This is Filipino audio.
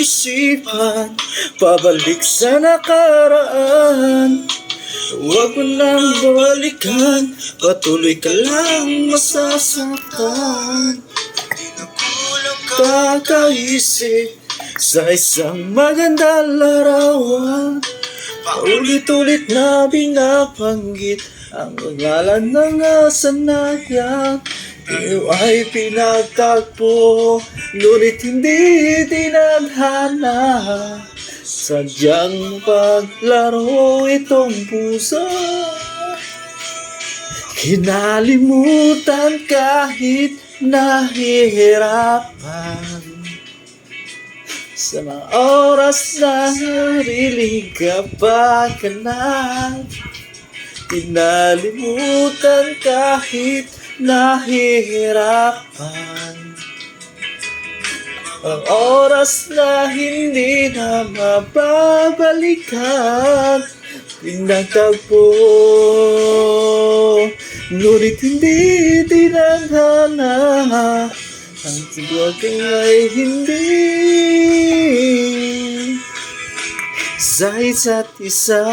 isipan, pabalik sa nakaraan. Huwag mo nang balikan, patuloy ka lang masasaktan. Kakaisip sa isang magandang larawan, paulit-ulit na binabanggit ang pangalan ng asanayan. Ikaw ay pinagtagpo, ngunit hindi tinadhana. Sadyang paglaro itong puso, kinalimutan kahit nahihirapan. Sa mga oras na narinig ka pa ka na, kinalimutan kahit nahihirapan. Ang oras na hindi na mababalikan, pinagtagpo, ngunit hindi tinadhana. Ang siguro ay hindi sa isa't isa.